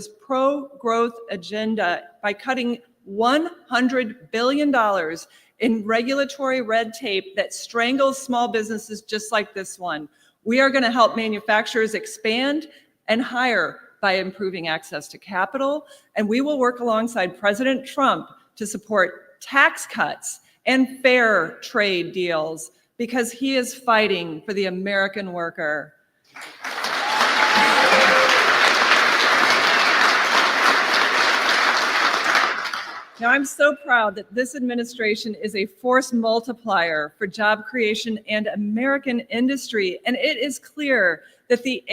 pro-growth agenda by cutting $100 billion in regulatory red tape that strangles small businesses just like this one. We are going to help manufacturers expand and hire by improving access to capital, and we will work alongside President Trump to support tax cuts and fair trade deals because he is fighting for the American worker. Now, I'm so proud that this administration is a force multiplier for job creation and American industry. And it is clear that the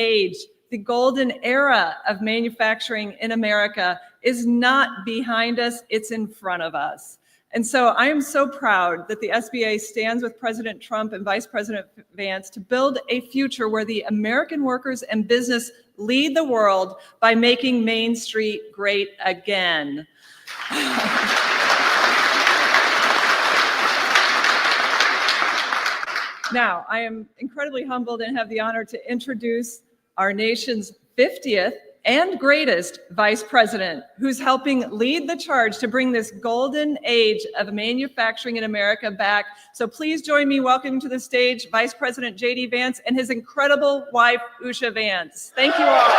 golden era of manufacturing in America is not behind us, it's in front of us. And so I am so proud that the SBA stands with President Trump and Vice President Vance to build a future where the American workers and business lead the world by making Main Street great again. Now, I am incredibly humbled and have the honor to introduce our nation's 50th and greatest vice president, who's helping lead the charge to bring this golden age of manufacturing in America back. So please join me welcoming to the stage Vice President JD Vance and his incredible wife, Usha Vance. Thank you all.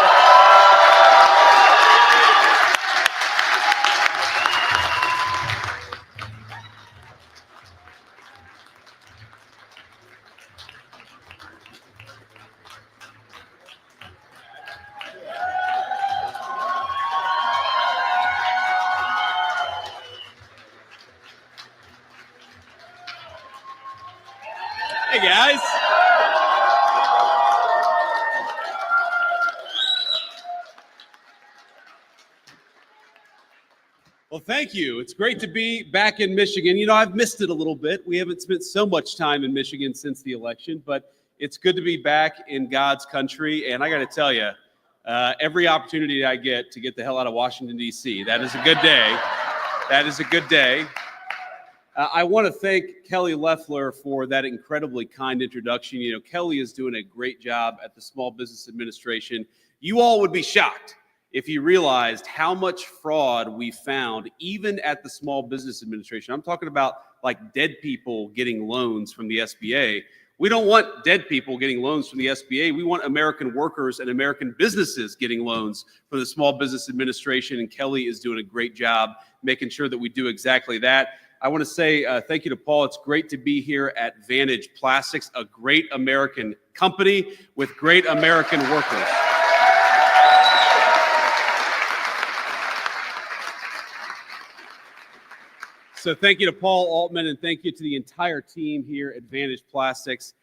Hey, guys. Well, thank you. It's great to be back in Michigan. You know, I've missed it a little bit. We haven't spent so much time in Michigan since the election, but it's good to be back in God's country. And I got to tell you, every opportunity I get to get the hell out of Washington, D.C., that is a good day. That is a good day. I want to thank Kelly Loeffler for that incredibly kind introduction. You know, Kelly is doing a great job at the Small Business Administration. You all would be shocked if you realized how much fraud we found even at the Small Business Administration. I'm talking about like dead people getting loans from the SBA. We don't want dead people getting loans from the SBA. We want American workers and American businesses getting loans from the Small Business Administration, and Kelly is doing a great job making sure that we do exactly that. I want to say thank you to Paul. It's great to be here at Vantage Plastics, a great American company with great American workers. So thank you to Paul Altman, and thank you to the entire team here at Vantage Plastics.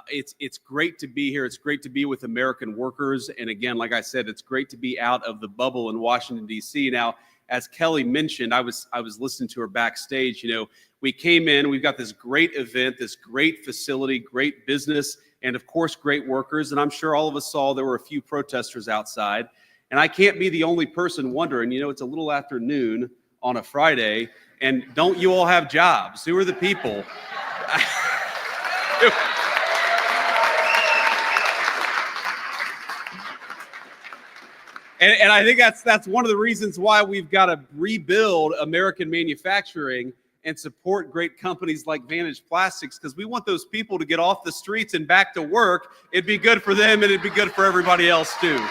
It's great to be here. It's great to be with American workers. And again, like I said, it's great to be out of the bubble in Washington, D.C. Now, as Kelly mentioned, I was listening to her backstage. You know, we came in, we've got this great event, this great facility, great business, and of course, great workers. And I'm sure all of us saw there were a few protesters outside. And I can't be the only person wondering, you know, it's a little after noon on a Friday, and don't you all have jobs? Who are the people? And I think that's one of the reasons why we've got to rebuild American manufacturing and support great companies like Vantage Plastics, because we want those people to get off the streets and back to work. It'd be good for them, and it'd be good for everybody else too.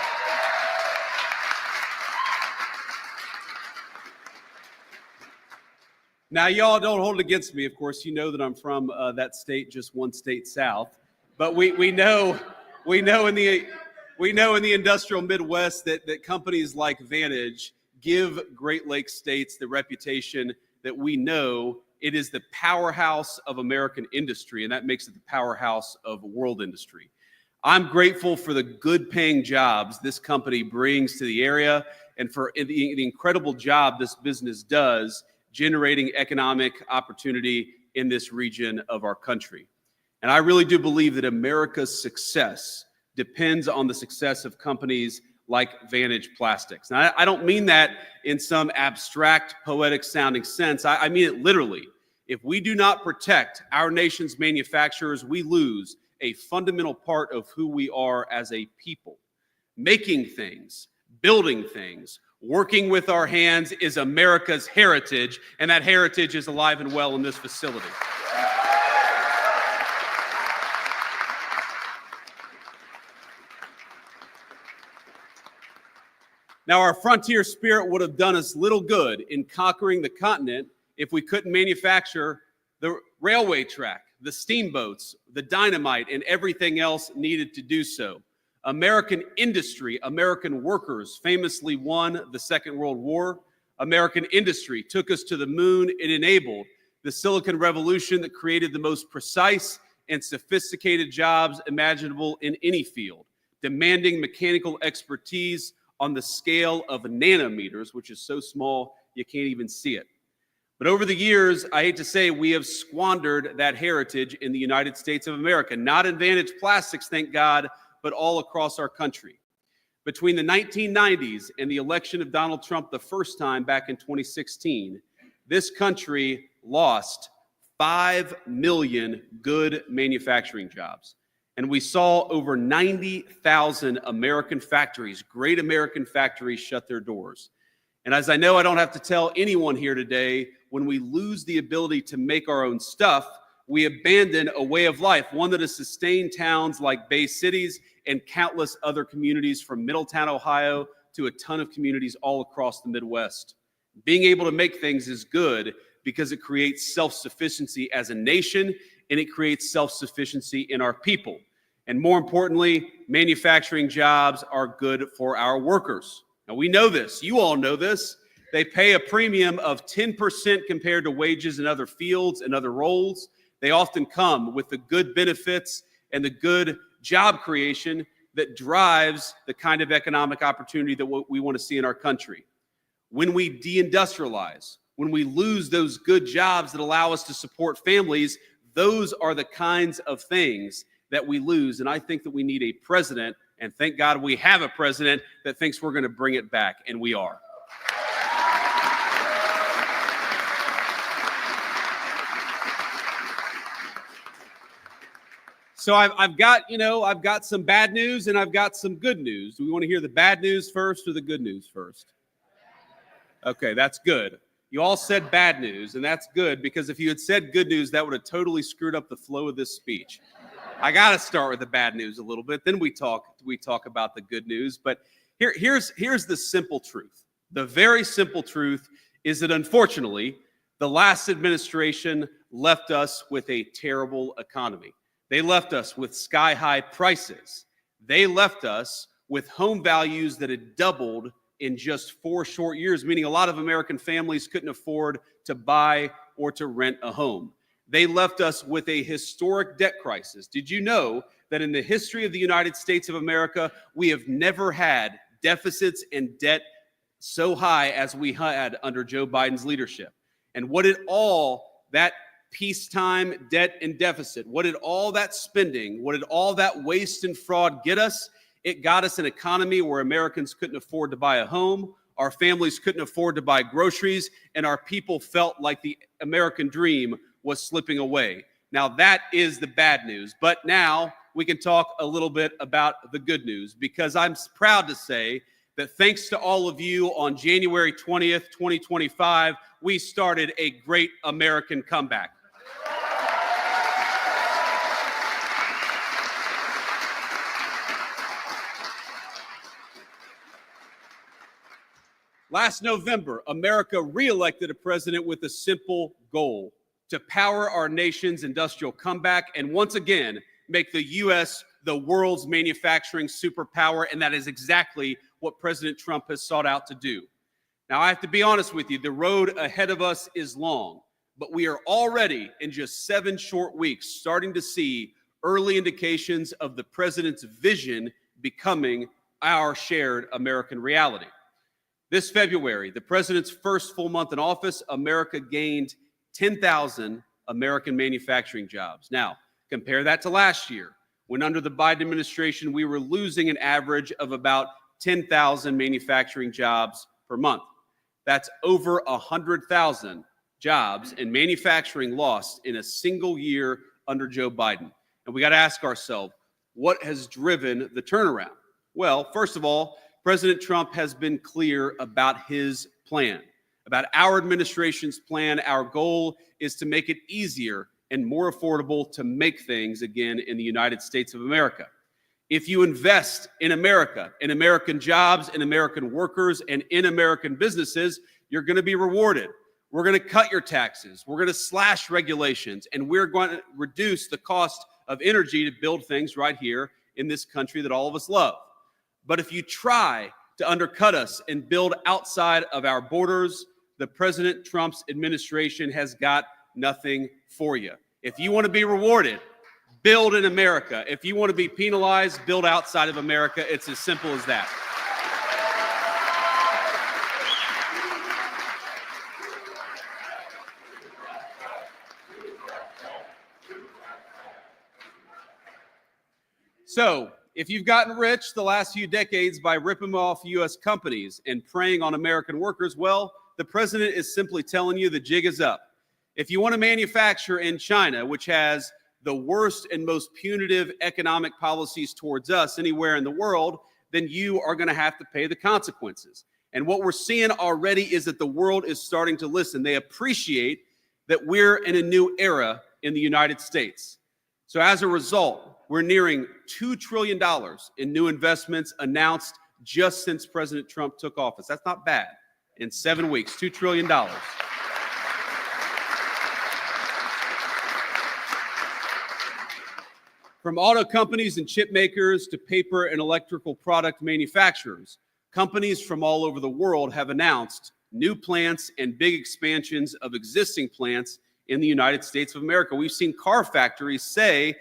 Now, y'all don't hold it against me. Of course, you know that I'm from that state, just one state south. But we know in the industrial Midwest that companies like Vantage give Great Lakes states the reputation that we know it is the powerhouse of American industry, and that makes it the powerhouse of world industry. I'm grateful for the good paying jobs this company brings to the area and for the incredible job this business does generating economic opportunity in this region of our country. And I really do believe that America's success depends on the success of companies like Vantage Plastics. Now, I don't mean that in some abstract, poetic sounding sense. I mean it literally. If we do not protect our nation's manufacturers, we lose a fundamental part of who we are as a people. Making things, building things, working with our hands is America's heritage, and that heritage is alive and well in this facility. Now, our frontier spirit would have done us little good in conquering the continent if we couldn't manufacture the railway track, the steamboats, the dynamite, and everything else needed to do so. American industry, American workers famously won the Second World War. American industry took us to the moon. It enabled the Silicon Revolution that created the most precise and sophisticated jobs imaginable in any field, demanding mechanical expertise on the scale of nanometers, which is so small you can't even see it. But over the years, I hate to say, we have squandered that heritage in the United States of America, not in Vantage Plastics, thank God, but all across our country. Between the 1990s and the election of Donald Trump the first time back in 2016, this country lost 5 million good manufacturing jobs. And we saw over 90,000 American factories, great American factories, shut their doors. And as I know, I don't have to tell anyone here today, when we lose the ability to make our own stuff, we abandon a way of life, one that has sustained towns like Bay Cities and countless other communities from Middletown, Ohio, to a ton of communities all across the Midwest. Being able to make things is good because it creates self-sufficiency as a nation, and it creates self-sufficiency in our people. And more importantly, manufacturing jobs are good for our workers. Now, we know this. You all know this. They pay a premium of 10% compared to wages in other fields and other roles. They often come with the good benefits and the good job creation that drives the kind of economic opportunity that we want to see in our country. When we deindustrialize, when we lose those good jobs that allow us to support families, those are the kinds of things that we lose. And I think that we need a president, and thank God we have a president that thinks we're going to bring it back, and we are. So I've got some bad news and I've got some good news. Do we want to hear the bad news first or the good news first? Okay, that's good. You all said bad news, and that's good, because if you had said good news, that would have totally screwed up the flow of this speech. I got to start with the bad news a little bit, then we talk about the good news. But here's the simple truth. The very simple truth is that, unfortunately, the last administration left us with a terrible economy. They left us with sky-high prices. They left us with home values that had doubled in just 4 short years, meaning a lot of American families couldn't afford to buy or to rent a home. They left us with a historic debt crisis. Did you know that in the history of the United States of America, we have never had deficits and debt so high as we had under Joe Biden's leadership? And what did all that peacetime debt and deficit, what did all that spending, what did all that waste and fraud get us? It got us an economy where Americans couldn't afford to buy a home, our families couldn't afford to buy groceries, and our people felt like the American dream was slipping away. Now, that is the bad news. But now we can talk a little bit about the good news, because I'm proud to say that thanks to all of you, on January 20th, 2025, we started a great American comeback. Last November, America re-elected a president with a simple goal: to power our nation's industrial comeback and once again make the U.S. the world's manufacturing superpower. And that is exactly what President Trump has sought out to do. Now, I have to be honest with you, the road ahead of us is long, but we are already, in just 7 short weeks, starting to see early indications of the president's vision becoming our shared American reality. This February, the president's first full month in office, America gained 10,000 American manufacturing jobs. Now, compare that to last year, when under the Biden administration, we were losing an average of about 10,000 manufacturing jobs per month. That's over 100,000 jobs in manufacturing lost in a single year under Joe Biden. And we got to ask ourselves, what has driven the turnaround? Well, first of all, President Trump has been clear about his plan, about our administration's plan. Our goal is to make it easier and more affordable to make things again in the United States of America. If you invest in America, in American jobs, in American workers, and in American businesses, you're going to be rewarded. We're going to cut your taxes. We're going to slash regulations, and we're going to reduce the cost of energy to build things right here in this country that all of us love. But if you try to undercut us and build outside of our borders, the President Trump's administration has got nothing for you. If you want to be rewarded, build in America. If you want to be penalized, build outside of America. It's as simple as that. So, if you've gotten rich the last few decades by ripping off U.S. companies and preying on American workers, well, the president is simply telling you the jig is up. If you want to manufacture in China, which has the worst and most punitive economic policies towards us anywhere in the world, then you are going to have to pay the consequences. And what we're seeing already is that the world is starting to listen. They appreciate that we're in a new era in the United States. So as a result, we're nearing $2 trillion in new investments announced just since President Trump took office. That's not bad. In 7 weeks, $2 trillion. From auto companies and chip makers to paper and electrical product manufacturers, companies from all over the world have announced new plants and big expansions of existing plants in the United States of America. We've seen car factories say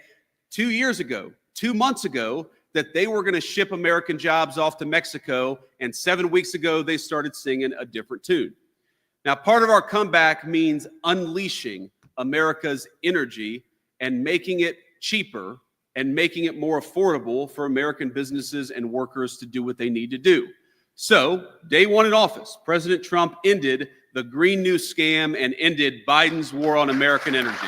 2 months ago, that they were going to ship American jobs off to Mexico, and 7 weeks ago, they started singing a different tune. Now, part of our comeback means unleashing America's energy and making it cheaper and making it more affordable for American businesses and workers to do what they need to do. So, day one in office, President Trump ended the Green New scam and ended Biden's war on American energy.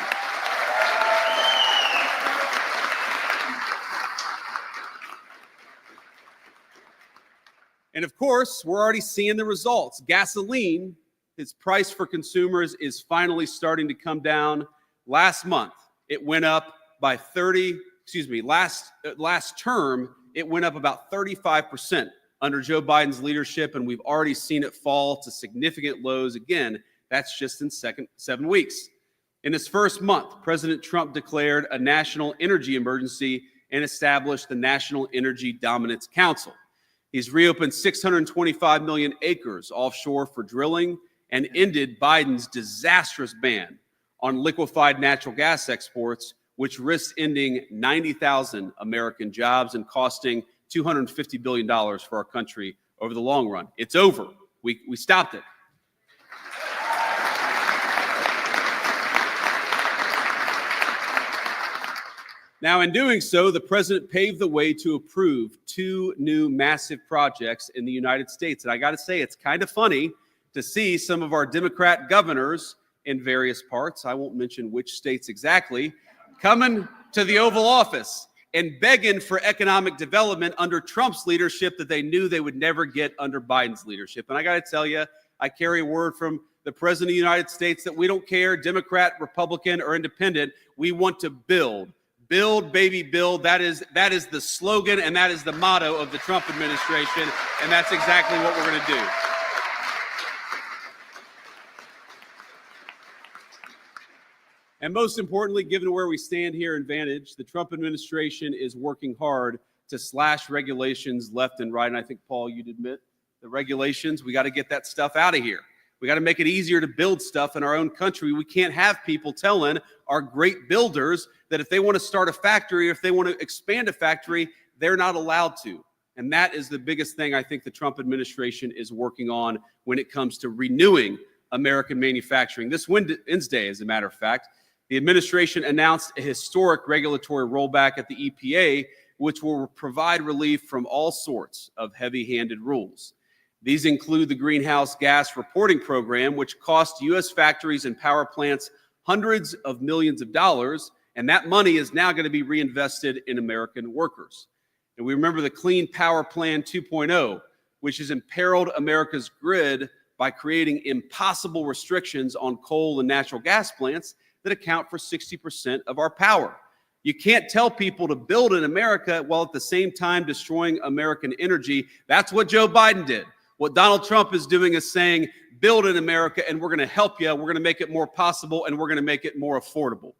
And of course, we're already seeing the results. Gasoline, its price for consumers, is finally starting to come down. Last month, it went up by last term, it went up about 35% under Joe Biden's leadership, and we've already seen it fall to significant lows again. That's just in 7 weeks. In his first month, President Trump declared a national energy emergency and established the National Energy Dominance Council. He's reopened 625 million acres offshore for drilling and ended Biden's disastrous ban on liquefied natural gas exports, which risks ending 90,000 American jobs and costing $250 billion for our country over the long run. It's over. We stopped it. Now, in doing so, the president paved the way to approve 2 new massive projects in the United States. And I got to say, it's kind of funny to see some of our Democrat governors in various parts, I won't mention which states exactly, coming to the Oval Office and begging for economic development under Trump's leadership that they knew they would never get under Biden's leadership. And I got to tell you, I carry a word from the President of the United States that we don't care, Democrat, Republican, or Independent. We want to build. Build, baby, build. That is the slogan, and that is the motto of the Trump administration, and that's exactly what we're going to do. And most importantly, given where we stand here in Vantage, the Trump administration is working hard to slash regulations left and right. And I think, Paul, you'd admit the regulations, we got to get that stuff out of here. We got to make it easier to build stuff in our own country. We can't have people telling our great builders that if they want to start a factory, or if they want to expand a factory, they're not allowed to. And that is the biggest thing I think the Trump administration is working on when it comes to renewing American manufacturing. This Wednesday, as a matter of fact, the administration announced a historic regulatory rollback at the EPA, which will provide relief from all sorts of heavy-handed rules. These include the Greenhouse Gas Reporting Program, which cost U.S. factories and power plants hundreds of millions of dollars, and that money is now going to be reinvested in American workers. And we remember the Clean Power Plan 2.0, which has imperiled America's grid by creating impossible restrictions on coal and natural gas plants that account for 60% of our power. You can't tell people to build in America while at the same time destroying American energy. That's what Joe Biden did. What Donald Trump is doing is saying, build in America and we're going to help you. We're going to make it more possible and we're going to make it more affordable.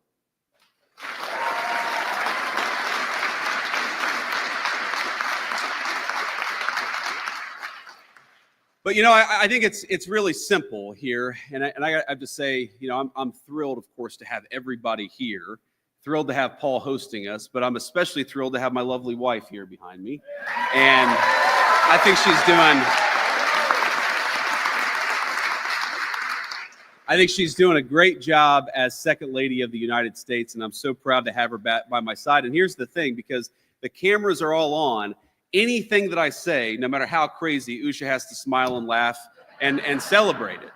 But, you know, I think it's really simple here. And I have to say, you know, I'm thrilled, of course, to have everybody here. Thrilled to have Paul hosting us, but I'm especially thrilled to have my lovely wife here behind me. And I think she's doing a great job as Second Lady of the United States, and I'm so proud to have her back by my side. And here's the thing, because the cameras are all on, anything that I say, no matter how crazy, Usha has to smile and laugh and celebrate it.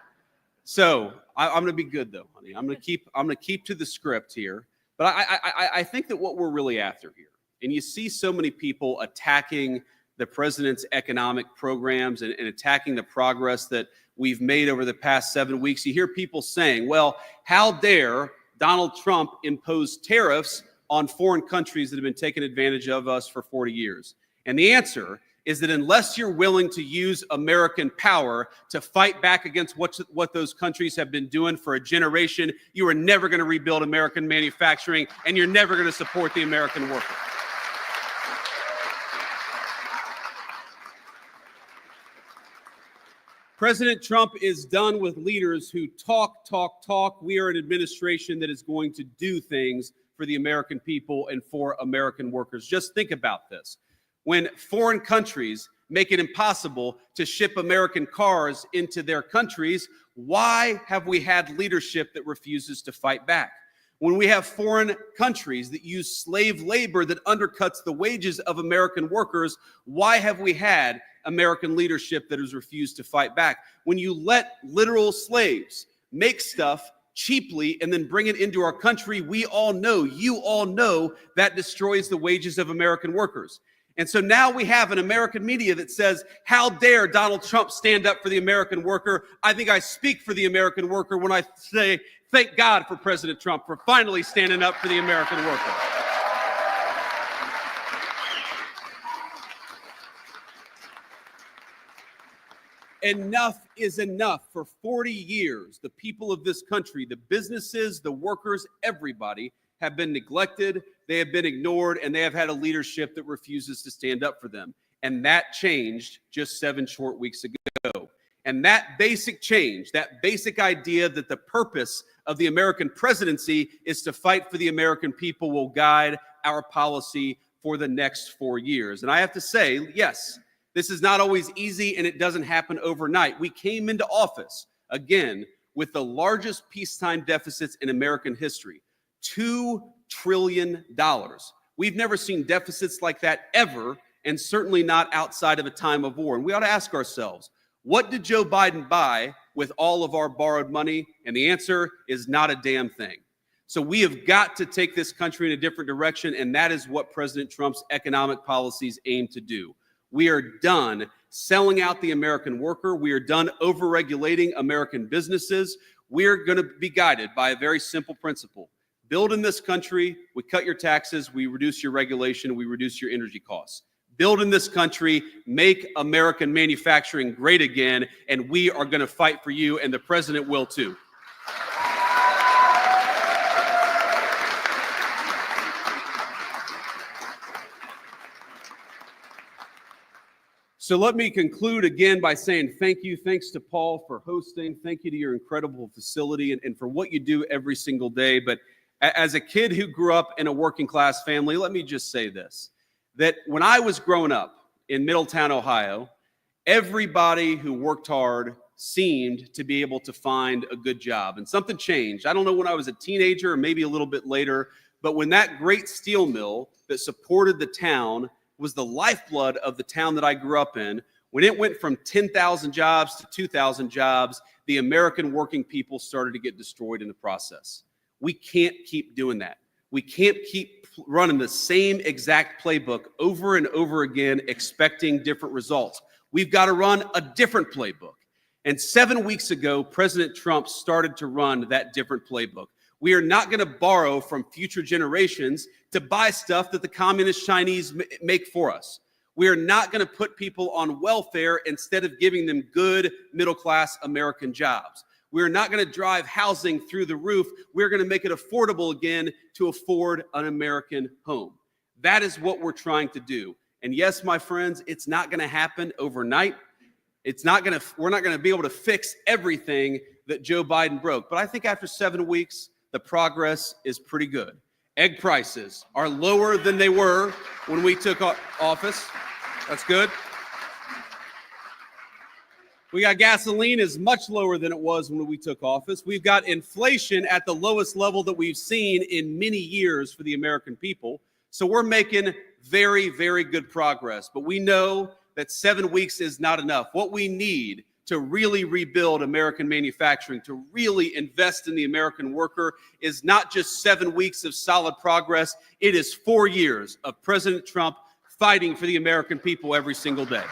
So I'm going to be good, though, honey. I'm going to keep to the script here. But I think that what we're really after here, and you see so many people attacking the president's economic programs and attacking the progress that we've made over the past 7 weeks. You hear people saying, well, how dare Donald Trump impose tariffs on foreign countries that have been taking advantage of us for 40 years? And the answer is that unless you're willing to use American power to fight back against what those countries have been doing for a generation, you are never going to rebuild American manufacturing, and you're never going to support the American worker. President Trump is done with leaders who talk. We are an administration that is going to do things for the American people and for American workers. Just think about this. When foreign countries make it impossible to ship American cars into their countries, why have we had leadership that refuses to fight back? When we have foreign countries that use slave labor that undercuts the wages of American workers, why have we had American leadership that has refused to fight back? When you let literal slaves make stuff cheaply and then bring it into our country, we all know, you all know, that destroys the wages of American workers. And so now we have an American media that says, how dare Donald Trump stand up for the American worker? I think I speak for the American worker when I say, thank God for President Trump for finally standing up for the American worker. Enough is enough. For 40 years, the people of this country, the businesses, the workers, everybody have been neglected, they have been ignored, and they have had a leadership that refuses to stand up for them. And that changed just 7 short weeks ago. And that basic change, that basic idea that the purpose of the American presidency is to fight for the American people, will guide our policy for the next 4 years. And I have to say, yes, this is not always easy, and it doesn't happen overnight. We came into office, again, with the largest peacetime deficits in American history. $2 trillion. We've never seen deficits like that ever, and certainly not outside of a time of war. And we ought to ask ourselves, what did Joe Biden buy with all of our borrowed money? And the answer is not a damn thing. So we have got to take this country in a different direction, and that is what President Trump's economic policies aim to do. We are done selling out the American worker. We are done overregulating American businesses. We're going to be guided by a very simple principle. Build in this country, we cut your taxes, we reduce your regulation, we reduce your energy costs. Build in this country, make American manufacturing great again, and we are going to fight for you, and the president will too. So let me conclude again by saying thank you. Thanks to Paul for hosting. Thank you to your incredible facility and for what you do every single day. But as a kid who grew up in a working class family, let me just say this, that when I was growing up in Middletown, Ohio, everybody who worked hard seemed to be able to find a good job. And something changed. I don't know when I was a teenager or maybe a little bit later, but when that great steel mill that supported the town was the lifeblood of the town that I grew up in, when it went from 10,000 jobs to 2,000 jobs, the American working people started to get destroyed in the process. We can't keep doing that. We can't keep running the same exact playbook over and over again, expecting different results. We've got to run a different playbook. And 7 weeks ago, President Trump started to run that different playbook. We are not going to borrow from future generations to buy stuff that the communist Chinese make for us. We are not going to put people on welfare instead of giving them good middle-class American jobs. We're not going to drive housing through the roof. We're going to make it affordable again to afford an American home. That is what we're trying to do. And yes, my friends, it's not going to happen overnight. We're not going to be able to fix everything that Joe Biden broke. But I think after 7 weeks, the progress is pretty good. Egg prices are lower than they were when we took office. That's good. We got gasoline is much lower than it was when we took office. We've got inflation at the lowest level that we've seen in many years for the American people. So we're making very, very good progress. But we know that 7 weeks is not enough. What we need to really rebuild American manufacturing, to really invest in the American worker, is not just 7 weeks of solid progress. It is 4 years of President Trump fighting for the American people every single day.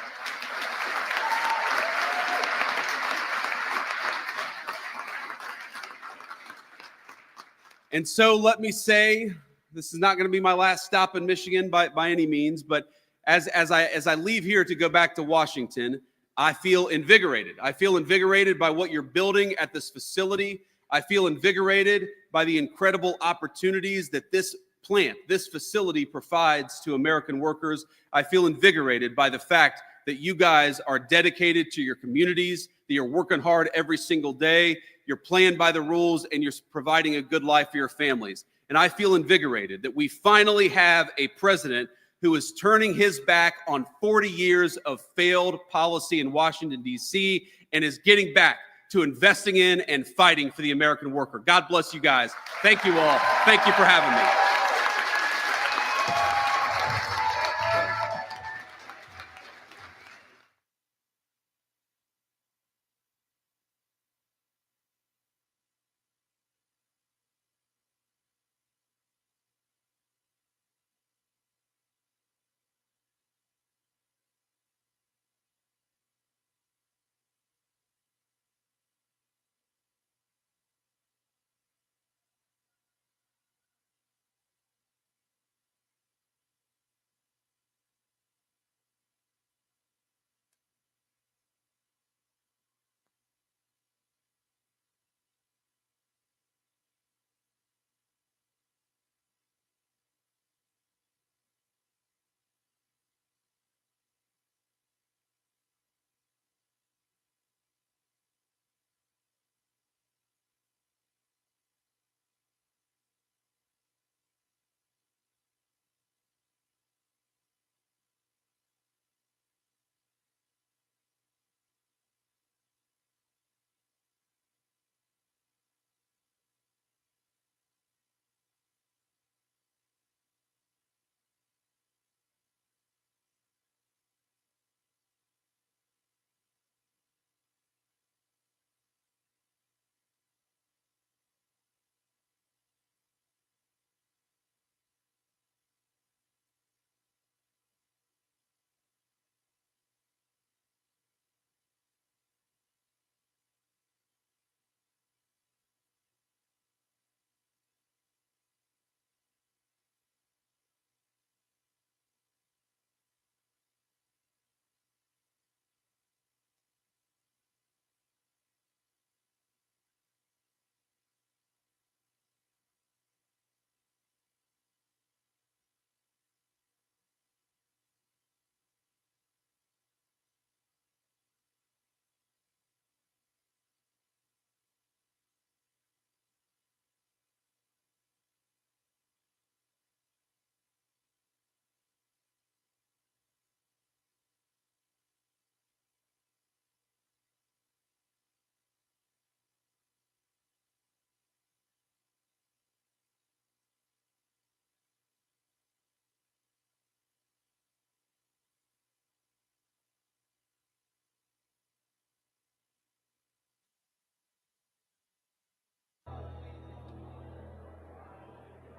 And so let me say, this is not going to be my last stop in Michigan by any means, but as I leave here to go back to Washington, I feel invigorated. I feel invigorated by what you're building at this facility. I feel invigorated by the incredible opportunities that this plant, this facility provides to American workers. I feel invigorated by the fact that you guys are dedicated to your communities, that you're working hard every single day, you're playing by the rules, and you're providing a good life for your families. And I feel invigorated that we finally have a president who is turning his back on 40 years of failed policy in Washington, D.C., and is getting back to investing in and fighting for the American worker. God bless you guys. Thank you all. Thank you for having me.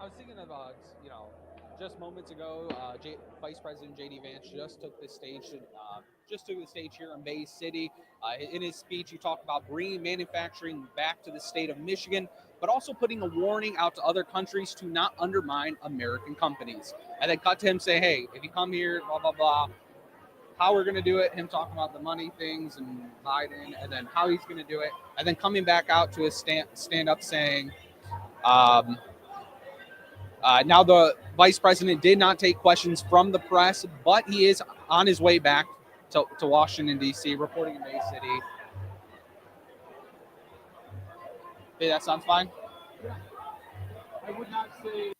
I was thinking about, just moments ago, Vice President JD Vance just took the stage to just took the stage here in Bay City. In his speech, he talked about bringing manufacturing back to the state of Michigan, but also putting a warning out to other countries to not undermine American companies. And then cut to him say, hey, if you come here, blah, blah, blah, how we're going to do it, him talking about the money things and Biden, and then how he's going to do it, and then coming back out to his stand-up saying, now the vice president did not take questions from the press, but he is on his way back to Washington, D.C., reporting in Bay City. Hey, that sounds fine? I would not say